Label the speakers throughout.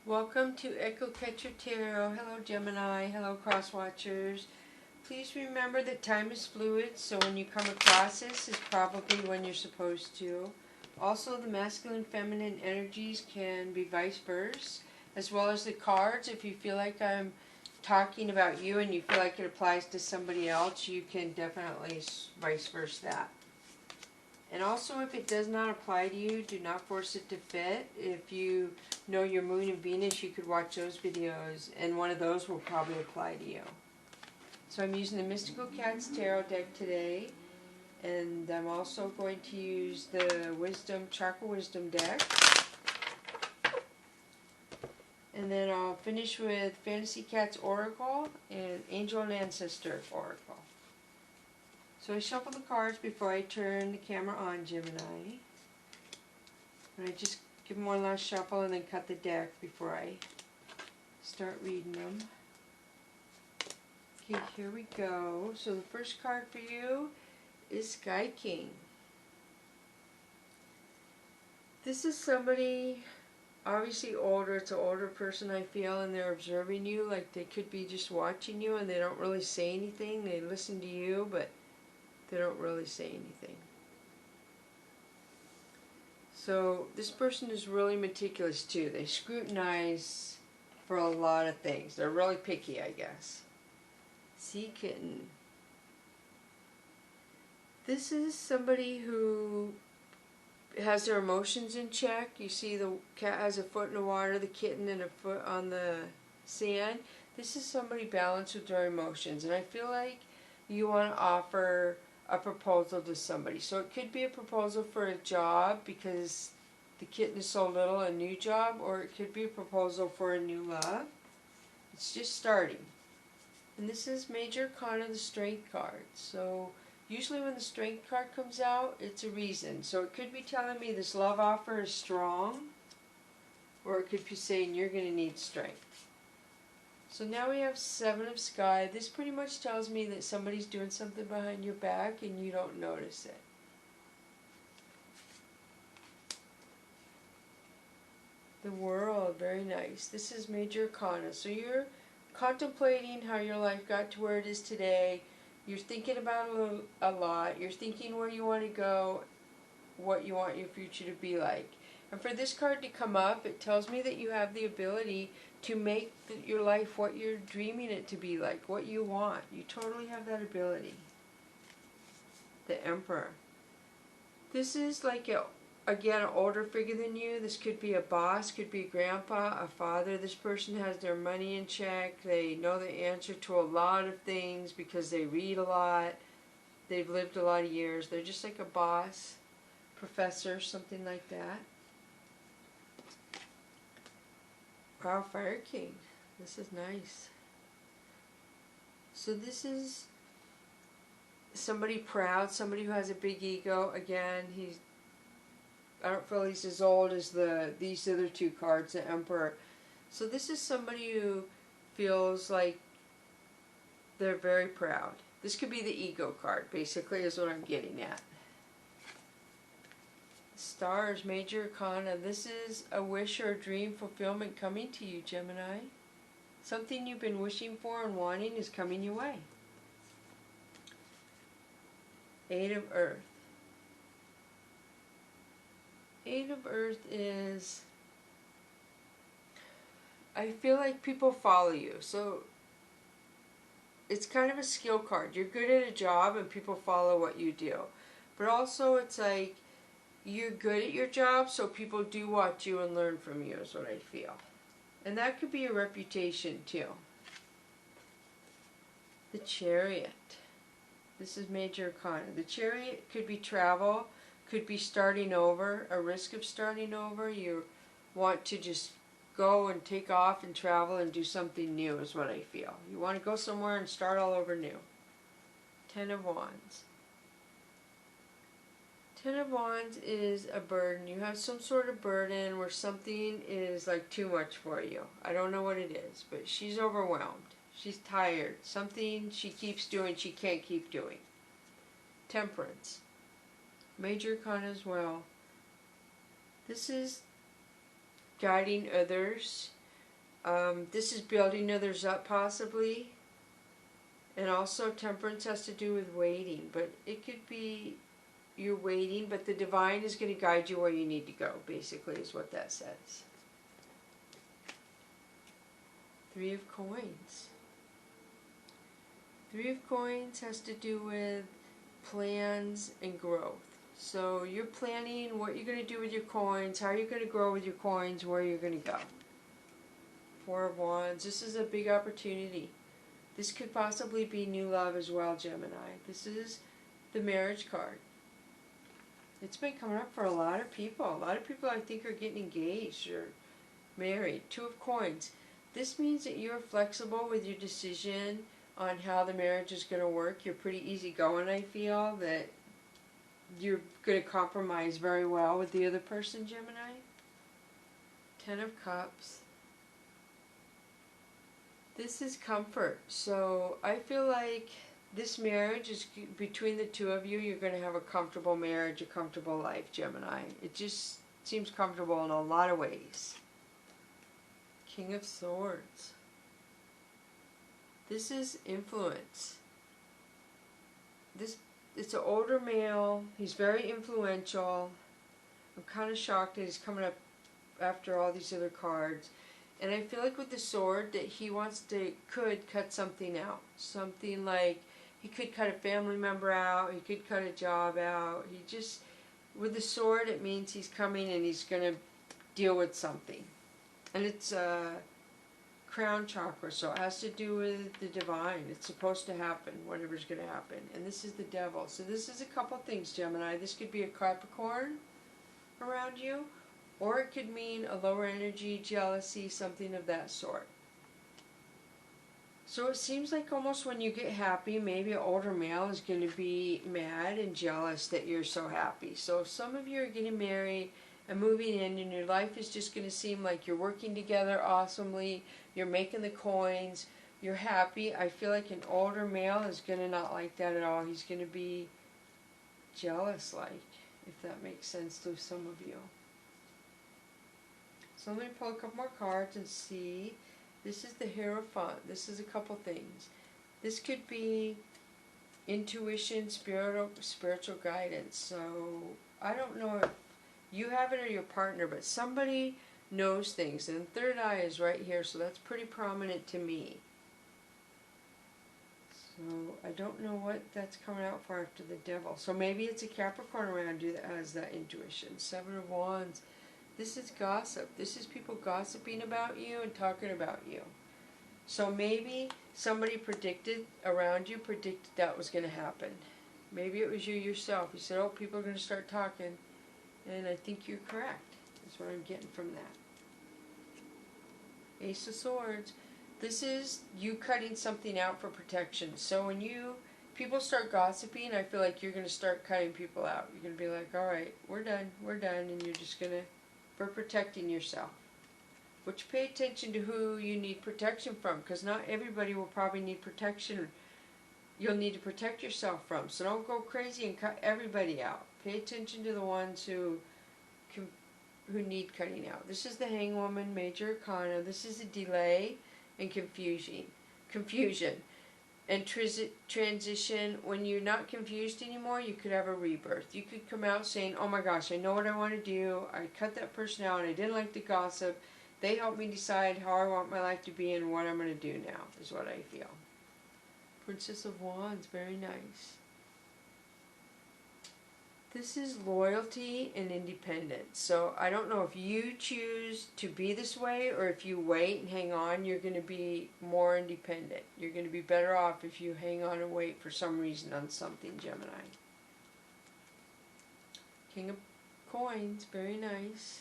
Speaker 1: Welcome to Echo Catcher Tarot. Hello Gemini, hello Cross Watchers. Please remember that time is fluid, so when you come across this is probably when you're supposed to. Also, the masculine and feminine energies can be vice versa, as well as the cards. If you feel like I'm talking about you and you feel like it applies to somebody else, you can definitely vice versa that. And also, if it does not apply to you, do not force it to fit. If you know your moon and Venus, you could watch those videos, and one of those will probably apply to you. So I'm using the Mystical Cats Tarot deck today, and I'm also going to use the Chakra Wisdom deck. And then I'll finish with Fantasy Cats Oracle and Angel and Ancestor Oracle. So I shuffle the cards before I turn the camera on, Gemini. And I just give them one last shuffle and then cut the deck before I start reading them. Okay, here we go. So the first card for you is Sky King. This is somebody obviously older. It's an older person, I feel, and they're observing you. Like they could be just watching you and they don't really say anything. They listen to you, but they don't really say anything. So this person is really meticulous too. They scrutinize for a lot of things. They're really picky, I guess. Sea kitten. This is somebody who has their emotions in check. You see the cat has a foot in the water, the kitten and a foot on the sand. This is somebody balanced with their emotions. And I feel like you want to offer a proposal to somebody. So it could be a proposal for a job because the kitten is so little, a new job, or it could be a proposal for a new love. It's just starting. And this is Major Arcana, the Strength card. So usually when the Strength card comes out, it's a reason. So it could be telling me this love offer is strong, or it could be saying you're going to need strength. So now we have Seven of Sky. This pretty much tells me that somebody's doing something behind your back and you don't notice it. The World, very nice. This is Major Arcana. So you're contemplating how your life got to where it is today. You're thinking about it a lot. You're thinking where you want to go, what you want your future to be like. And for this card to come up, it tells me that you have the ability to make your life what you're dreaming it to be like, what you want. You totally have that ability. The Emperor. This is like, again, an older figure than you. This could be a boss, could be a grandpa, a father. This person has their money in check. They know the answer to a lot of things because they read a lot. They've lived a lot of years. They're just like a boss, professor, something like that. Wow, Fire King. This is nice. So this is somebody proud, somebody who has a big ego. Again, I don't feel he's as old as these other two cards, the Emperor. So this is somebody who feels like they're very proud. This could be the ego card, basically, is what I'm getting at. Stars, Major Arcana. This is a wish or a dream fulfillment coming to you, Gemini. Something you've been wishing for and wanting is coming your way. Eight of Earth. Eight of Earth is, I feel like people follow you. So it's kind of a skill card. You're good at a job and people follow what you do. But also it's like you're good at your job, so people do watch you and learn from you, is what I feel. And that could be a reputation too. The Chariot. This is Major Arcana. The Chariot could be travel, could be starting over, a risk of starting over. You want to just go and take off and travel and do something new, is what I feel. You want to go somewhere and start all over new. Ten of Wands. Ten of Wands is a burden. You have some sort of burden where something is like too much for you. I don't know what it is, but she's overwhelmed. She's tired. Something she keeps doing she can't keep doing. Temperance. Major Arcana as well. This is guiding others. This is building others up possibly. And also temperance has to do with waiting. But it could be you're waiting, but the divine is going to guide you where you need to go, basically, is what that says. 3 of Coins. 3 of Coins has to do with plans and growth. So you're planning what you're going to do with your coins, how you're going to grow with your coins, where you're going to go. 4 of Wands. This is a big opportunity. This could possibly be new love as well, Gemini. This is the marriage card. It's been coming up for a lot of people. A lot of people, I think, are getting engaged or married. 2 of Coins. This means that you're flexible with your decision on how the marriage is going to work. You're pretty easygoing, I feel, that you're going to compromise very well with the other person, Gemini. 10 of Cups. This is comfort. So I feel like this marriage is between the 2 of you. You're going to have a comfortable marriage, a comfortable life, Gemini. It just seems comfortable in a lot of ways. King of Swords. This is influence. It's an older male. He's very influential. I'm kind of shocked that he's coming up after all these other cards. And I feel like with the sword that he could cut something out. Something like he could cut a family member out. He could cut a job out. With the sword, it means he's coming and he's going to deal with something. And it's crown chakra, so it has to do with the divine. It's supposed to happen, whatever's going to happen. And this is the devil. So this is a couple things, Gemini. This could be a Capricorn around you, or it could mean a lower energy, jealousy, something of that sort. So it seems like almost when you get happy, maybe an older male is going to be mad and jealous that you're so happy. So if some of you are getting married and moving in, and your life is just going to seem like you're working together awesomely, you're making the coins, you're happy, I feel like an older male is going to not like that at all. He's going to be jealous-like, if that makes sense to some of you. So I'm going to pull a couple more cards and see. This is the Hierophant. This is a couple things. This could be intuition, spiritual guidance. So I don't know if you have it or your partner, but somebody knows things. And the third eye is right here, so that's pretty prominent to me. So I don't know what that's coming out for after the devil. So maybe it's a Capricorn around you that has that intuition. 7 of Wands. This is gossip. This is people gossiping about you and talking about you. So maybe somebody around you predicted that was going to happen. Maybe it was you yourself. You said, oh, people are going to start talking. And I think you're correct. That's what I'm getting from that. Ace of Swords. This is you cutting something out for protection. So when people start gossiping, I feel like you're going to start cutting people out. You're going to be like, all right, we're done, and you're just going to, for protecting yourself. Which pay attention to who you need protection from, because not everybody will probably need protection. You'll need to protect yourself from. So don't go crazy and cut everybody out. Pay attention to the ones who need cutting out. This is the Hangwoman, Major Arcana. This is a delay and confusion. And transition. When you're not confused anymore, you could have a rebirth. You could come out saying, oh my gosh, I know what I want to do. I cut that person out and I didn't like the gossip. They helped me decide how I want my life to be and what I'm going to do now, is what I feel. Princess of Wands, very nice. This is loyalty and independence. So I don't know if you choose to be this way or if you wait and hang on, you're going to be more independent. You're going to be better off if you hang on and wait for some reason on something, Gemini. King of Coins, very nice.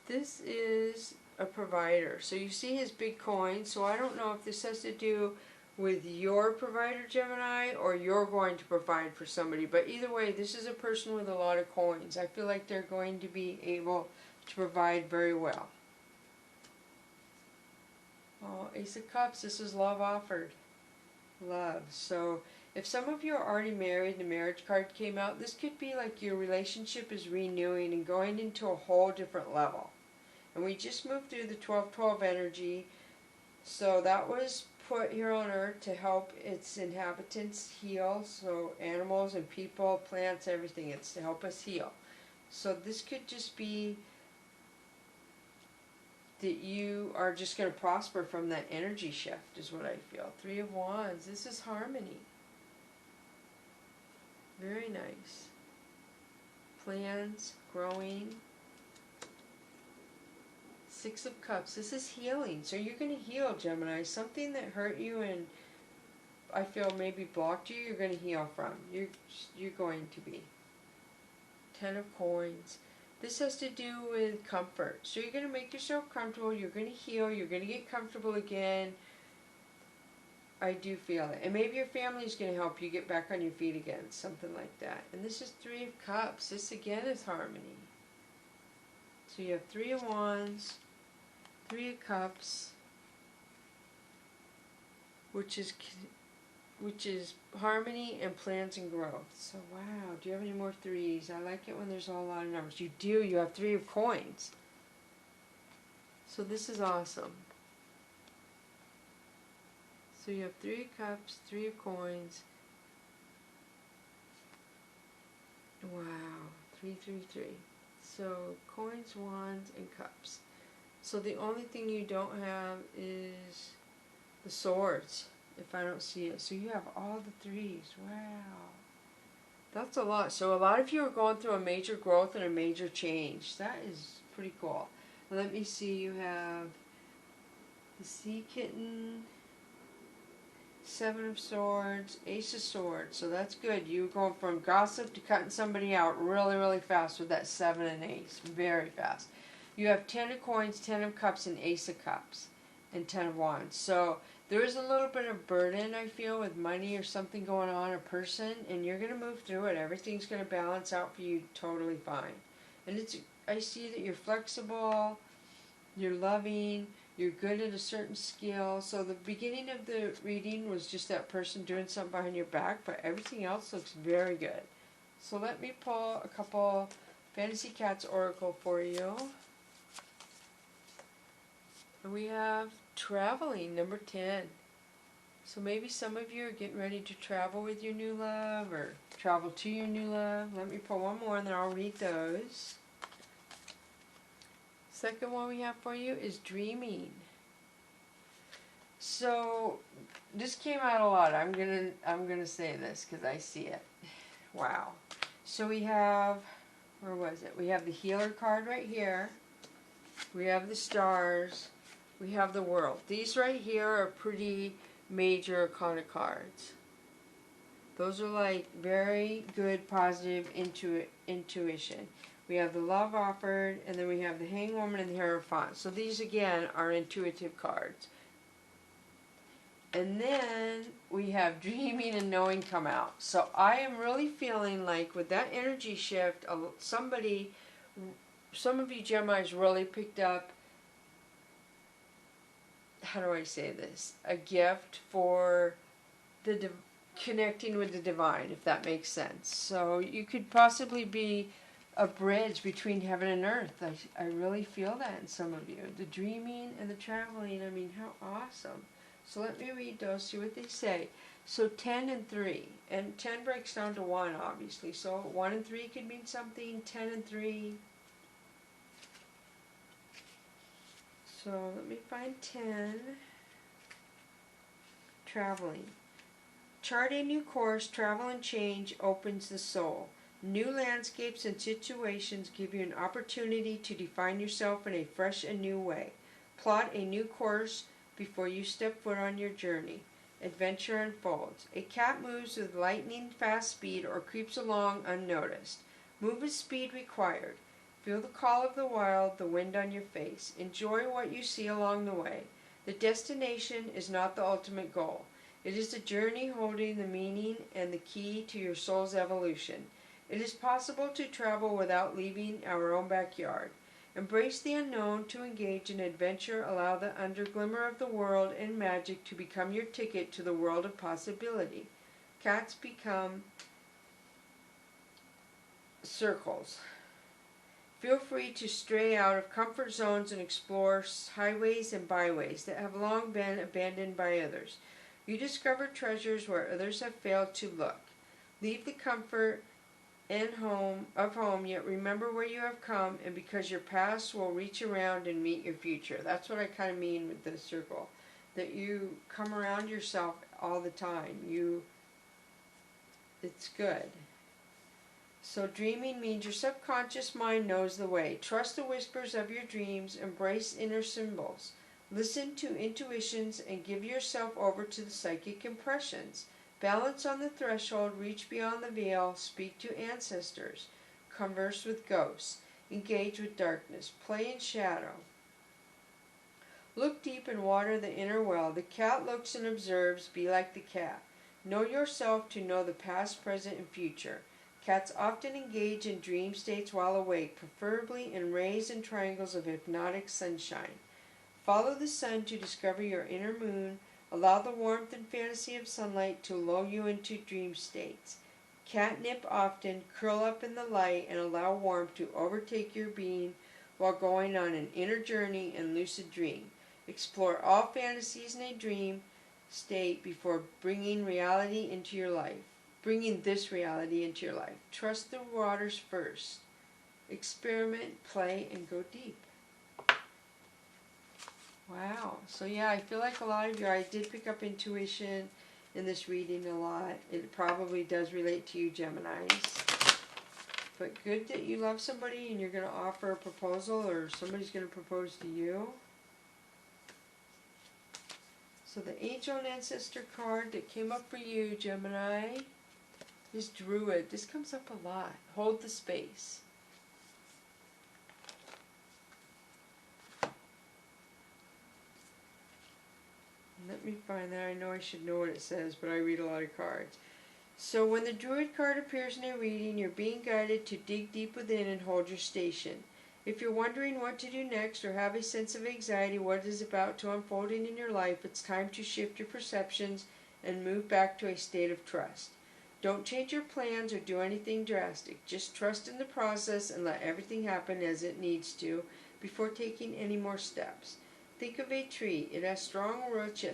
Speaker 1: This is a provider. So you see his big coin. So I don't know if this has to do with your provider, Gemini, or you're going to provide for somebody. But either way, this is a person with a lot of coins. I feel like they're going to be able to provide very well. Oh, Ace of Cups, this is love offered. Love. So if some of you are already married and the marriage card came out, this could be like your relationship is renewing and going into a whole different level. And we just moved through the 12-12 energy. So that was put here on Earth to help its inhabitants heal. So animals and people, plants, everything. It's to help us heal. So this could just be that you are just going to prosper from that energy shift is what I feel. 3 of Wands. This is harmony. Very nice. Plans, growing. 6 of Cups. This is healing. So you're going to heal, Gemini. Something that hurt you and I feel maybe blocked you, you're going to heal from. You're going to be. 10 of Coins. This has to do with comfort. So you're going to make yourself comfortable. You're going to heal. You're going to get comfortable again. I do feel it. And maybe your family's going to help you get back on your feet again. Something like that. And this is 3 of Cups. This again is harmony. So you have 3 of Wands, 3 of Cups, which is harmony and plans and growth. So wow, do you have any more 3s? I like it when there's a lot of numbers. You do. You have 3 of Coins. So this is awesome. So you have 3 of Cups, 3 of Coins. Wow, 3, 3, 3. So Coins, Wands, and Cups. So the only thing you don't have is the Swords, if I don't see it. So you have all the 3s. Wow. That's a lot. So a lot of you are going through a major growth and a major change. That is pretty cool. Let me see. You have the Sea Kitten, 7 of Swords, Ace of Swords. So that's good. You're going from gossip to cutting somebody out really, really fast with that 7 and Ace. Very fast. You have 10 of Coins, 10 of Cups, and Ace of Cups, and 10 of Wands. So there is a little bit of burden, I feel, with money or something going on, a person, and you're going to move through it. Everything's going to balance out for you totally fine. And I see that you're flexible, you're loving, you're good at a certain skill. So the beginning of the reading was just that person doing something behind your back, but everything else looks very good. So let me pull a couple Fantasy Cats Oracle for you. And we have traveling, number 10. So maybe some of you are getting ready to travel with your new love or travel to your new love. Let me pull one more and then I'll read those. Second one we have for you is dreaming. So this came out a lot. I'm gonna say this because I see it. Wow. So we have, where was it? We have the healer card right here. We have the stars. We have the world. These right here are pretty major kind of cards. Those are like very good, positive intuition. We have the love offered, and then we have the hangwoman and the hierophant. So these again are intuitive cards. And then we have dreaming and knowing come out. So I am really feeling like with that energy shift, some of you Geminis really picked up, how do I say this, a gift for the connecting with the divine, if that makes sense. So you could possibly be a bridge between heaven and earth. I really feel that in some of you. The dreaming and the traveling, I mean, how awesome. So let me read those, see what they say. So 10 and 3. And 10 breaks down to 1, obviously. So 1 and 3 could mean something. 10 and 3. So let me find 10. Traveling. Chart a new course. Travel and change opens the soul. New landscapes and situations give you an opportunity to define yourself in a fresh and new way. Plot a new course before you step foot on your journey. Adventure unfolds. A cat moves with lightning fast speed or creeps along unnoticed. Move with speed required. Feel the call of the wild, the wind on your face. Enjoy what you see along the way. The destination is not the ultimate goal. It is the journey holding the meaning and the key to your soul's evolution. It is possible to travel without leaving our own backyard. Embrace the unknown to engage in adventure. Allow the underglimmer of the world and magic to become your ticket to the world of possibility. Cats become circles. Feel free to stray out of comfort zones and explore highways and byways that have long been abandoned by others. You discover treasures where others have failed to look. Leave the comfort and home, yet remember where you have come, and because your past will reach around and meet your future. That's what I kind of mean with this circle. That you come around yourself all the time. It's good. So dreaming means your subconscious mind knows the way. Trust the whispers of your dreams. Embrace inner symbols. Listen to intuitions and give yourself over to the psychic impressions. Balance on the threshold. Reach beyond the veil. Speak to ancestors. Converse with ghosts. Engage with darkness. Play in shadow. Look deep and water the inner well. The cat looks and observes. Be like the cat. Know yourself to know the past, present, and future. Cats often engage in dream states while awake, preferably in rays and triangles of hypnotic sunshine. Follow the sun to discover your inner moon. Allow the warmth and fantasy of sunlight to lull you into dream states. Catnip often, curl up in the light, and allow warmth to overtake your being while going on an inner journey and lucid dream. Explore all fantasies in a dream state before bringing reality into your life. Bringing this reality into your life. Trust the waters first. Experiment, play, and go deep. Wow. So yeah, I feel like a lot of you, I did pick up intuition in this reading a lot. It probably does relate to you, Geminis. But good that you love somebody and you're going to offer a proposal, or somebody's going to propose to you. So the Angel and Ancestor card that came up for you, Gemini, is Druid. This comes up a lot. Hold the space. Let me find that. I know I should know what it says, but I read a lot of cards. So when the Druid card appears in a reading, you're being guided to dig deep within and hold your station. If you're wondering what to do next or have a sense of anxiety what is about to unfolding in your life, it's time to shift your perceptions and move back to a state of trust. Don't change your plans or do anything drastic. Just trust in the process and let everything happen as it needs to before taking any more steps. Think of a tree. It has strong roots,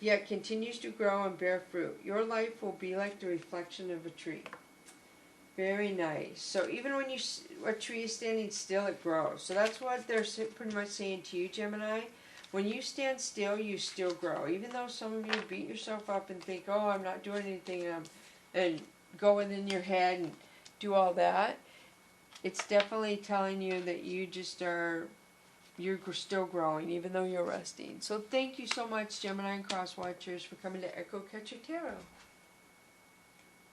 Speaker 1: yet continues to grow and bear fruit. Your life will be like the reflection of a tree. Very nice. So even when a tree is standing still, it grows. So that's what they're pretty much saying to you, Gemini. When you stand still, you still grow. Even though some of you beat yourself up and think, oh, I'm not doing anything, and go within your head and do all that, it's definitely telling you that you're still growing, even though you're resting. So thank you so much, Gemini and Cross Watchers, for coming to Echo Catcher Tarot.